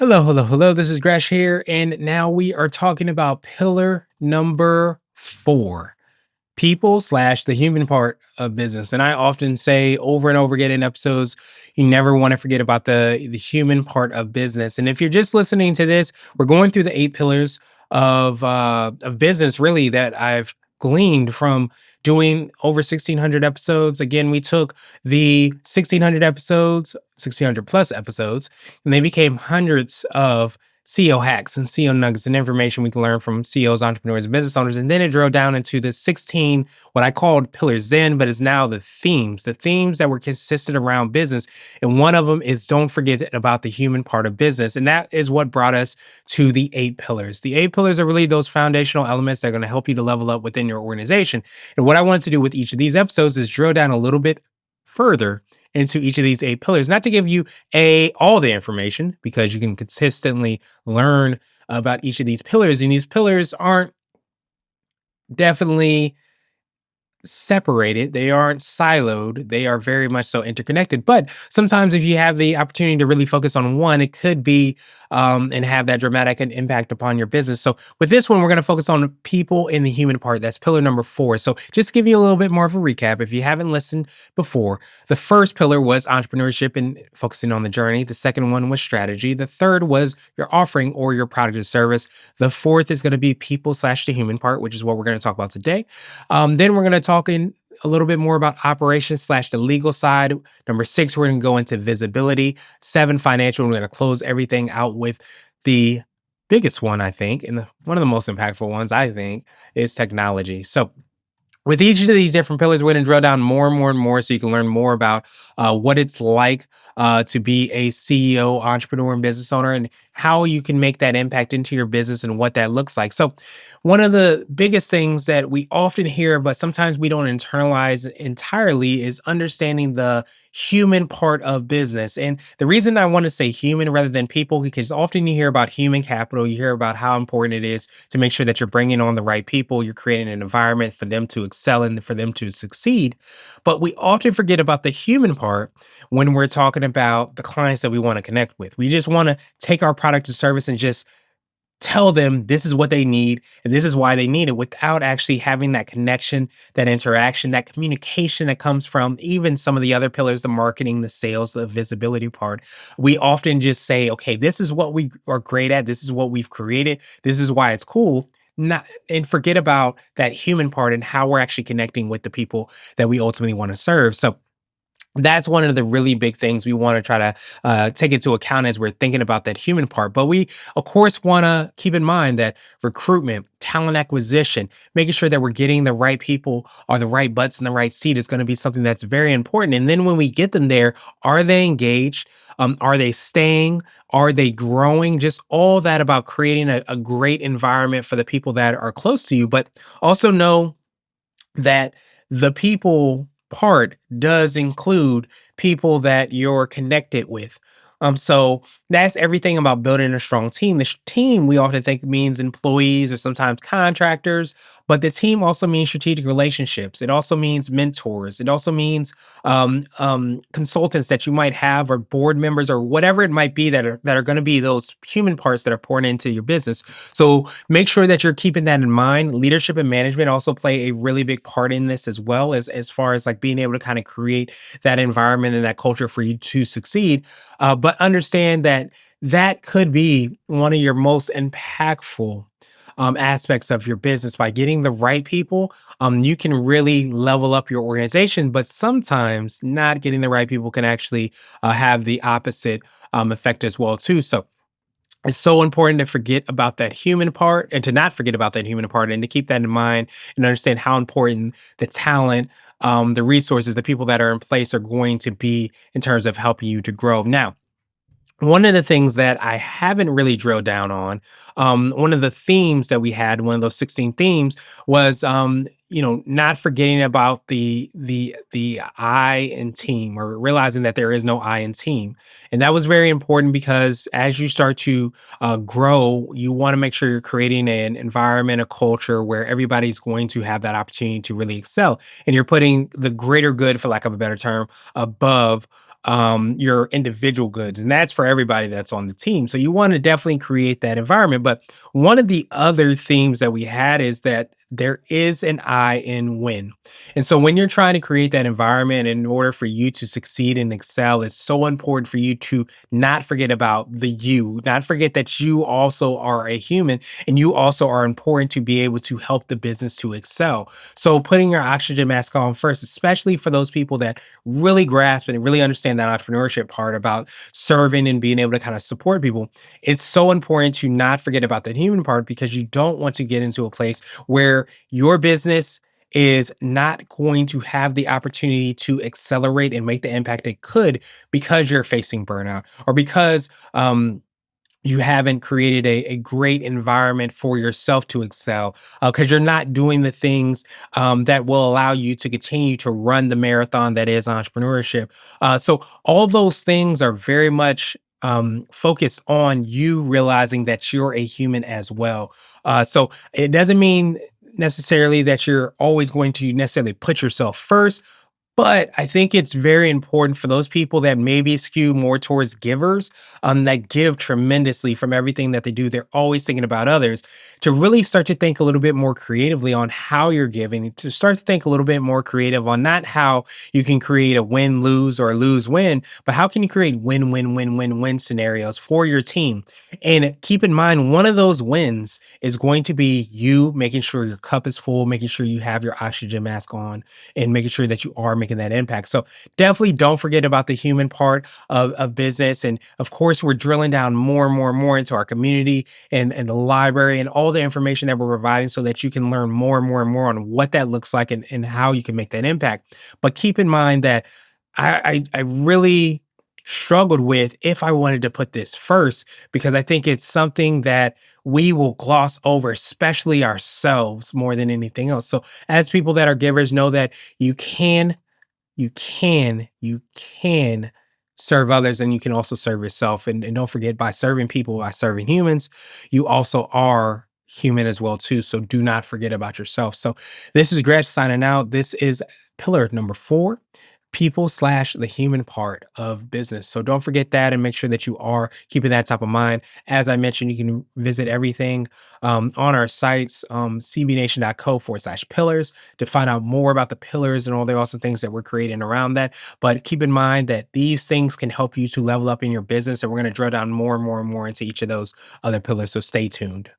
Hello, hello, hello. This is Gresh here. And now we are talking about pillar number 4, people slash the human part of business. And I often say over and over again in episodes, you never want to forget about the human part of business. And if you're just listening to this, we're going through the 8 pillars of business, really, that I've gleaned from doing over 1,600 episodes. Again, we took the 1,600 episodes, 1,600 plus episodes, and they became hundreds of CEO hacks and CEO nuggets and information we can learn from CEOs, entrepreneurs, and business owners. And then it drilled down into the 16, what I called pillars then, but is now the themes that were consistent around business. And one of them is don't forget about the human part of business. And that is what brought us to the 8 pillars. The 8 pillars are really those foundational elements that are going to help you to level up within your organization. And what I wanted to do with each of these episodes is drill down a little bit further into each of these 8 pillars, not to give you all the information because you can consistently learn about each of these pillars. And these pillars aren't definitely separated. They aren't siloed. They are very much so interconnected. But sometimes, if you have the opportunity to really focus on one, it could be and have that dramatic an impact upon your business. So, with this one, we're going to focus on people in the human part. That's pillar number 4. So, just to give you a little bit more of a recap, if you haven't listened before, the first pillar was entrepreneurship and focusing on the journey. The second one was strategy. The third was your offering or your product or service. The fourth is going to be people slash the human part, which is what we're going to talk about today. Then we're going to talk in a little bit more about operations slash the legal side. Number 6, we're going to go into visibility. 7, financial. We're going to close everything out with the biggest one, I think, and one of the most impactful ones, I think, is technology. So with each of these different pillars, we're going to drill down more and more and more so you can learn more about what it's like to be a CEO, entrepreneur, and business owner, and how you can make that impact into your business and what that looks like. So, one of the biggest things that we often hear, but sometimes we don't internalize entirely, is understanding the human part of business. And the reason I want to say human rather than people, because often you hear about human capital, you hear about how important it is to make sure that you're bringing on the right people, you're creating an environment for them to excel and for them to succeed. But we often forget about the human part when we're talking about the clients that we want to connect with. We just want to take our product or service and just tell them this is what they need and this is why they need it without actually having that connection, that interaction, that communication that comes from even some of the other pillars, the marketing, the sales, the visibility part. We often just say, okay, this is what we are great at. This is what we've created. This is why it's cool. Not, and forget about that human part and how we're actually connecting with the people that we ultimately want to serve. So that's one of the really big things we want to try to take into account as we're thinking about that human part. But we, of course, want to keep in mind that recruitment, talent acquisition, making sure that we're getting the right people or the right butts in the right seat is going to be something that's very important. And then when we get them there, are they engaged? Are they staying? Are they growing? Just all that about creating a great environment for the people that are close to you. But also know that the people part does include people that you're connected with. So that's everything about building a strong team. The team we often think means employees or sometimes contractors, but the team also means strategic relationships. It also means mentors. It also means consultants that you might have, or board members, or whatever it might be that are going to be those human parts that are pouring into your business. So make sure that you're keeping that in mind. Leadership and management also play a really big part in this, as well as far as like being able to kind of create that environment and that culture for you to succeed. But understand that that could be one of your most impactful aspects of your business. By getting the right people, you can really level up your organization. But sometimes not getting the right people can actually have the opposite effect as well too. So it's so important to forget about that human part, and to not forget about that human part, and to keep that in mind and understand how important the talent, the resources, the people that are in place are going to be in terms of helping you to grow. Now, one of the things that I haven't really drilled down on, one of the themes that we had, one of those 16 themes, was not forgetting about the I in team, or realizing that there is no I in team. And that was very important because as you start to grow, you want to make sure you're creating an environment, a culture where everybody's going to have that opportunity to really excel. And you're putting the greater good, for lack of a better term, above your individual goods. And that's for everybody that's on the team. So you want to definitely create that environment. But one of the other themes that we had is that there is an I in win. And so when you're trying to create that environment in order for you to succeed and excel, it's so important for you to not forget about the you, not forget that you also are a human and you also are important to be able to help the business to excel. So putting your oxygen mask on first, especially for those people that really grasp and really understand that entrepreneurship part about serving and being able to kind of support people, it's so important to not forget about the human part because you don't want to get into a place where your business is not going to have the opportunity to accelerate and make the impact it could because you're facing burnout or because you haven't created a great environment for yourself to excel because you're not doing the things that will allow you to continue to run the marathon that is entrepreneurship. So all those things are very much focused on you realizing that you're a human as well. So it doesn't mean necessarily that you're always going to necessarily put yourself first, but I think it's very important for those people that maybe skew more towards givers, that give tremendously from everything that they do. They're always thinking about others to really start to think a little bit more creatively on how you're giving, to start to think a little bit more creative on not how you can create a win lose or lose win, but how can you create win win win win win scenarios for your team. And keep in mind, one of those wins is going to be you making sure your cup is full, making sure you have your oxygen mask on and making sure that you are making that impact. So definitely don't forget about the human part of business. And of course, we're drilling down more and more and more into our community and the library and all the information that we're providing so that you can learn more and more and more on what that looks like and how you can make that impact. But keep in mind that I really struggled with if I wanted to put this first because I think it's something that we will gloss over, especially ourselves more than anything else. So as people that are givers, know that you can you can serve others and you can also serve yourself. And don't forget, by serving people, by serving humans, you also are human as well too. So do not forget about yourself. So this is Gresh signing out. This is pillar number 4, people slash the human part of business. So don't forget that and make sure that you are keeping that top of mind. As I mentioned, you can visit everything on our sites, CBNation.co/pillars to find out more about the pillars and all the awesome things that we're creating around that. But keep in mind that these things can help you to level up in your business. And we're going to drill down more and more and more into each of those other pillars. So stay tuned.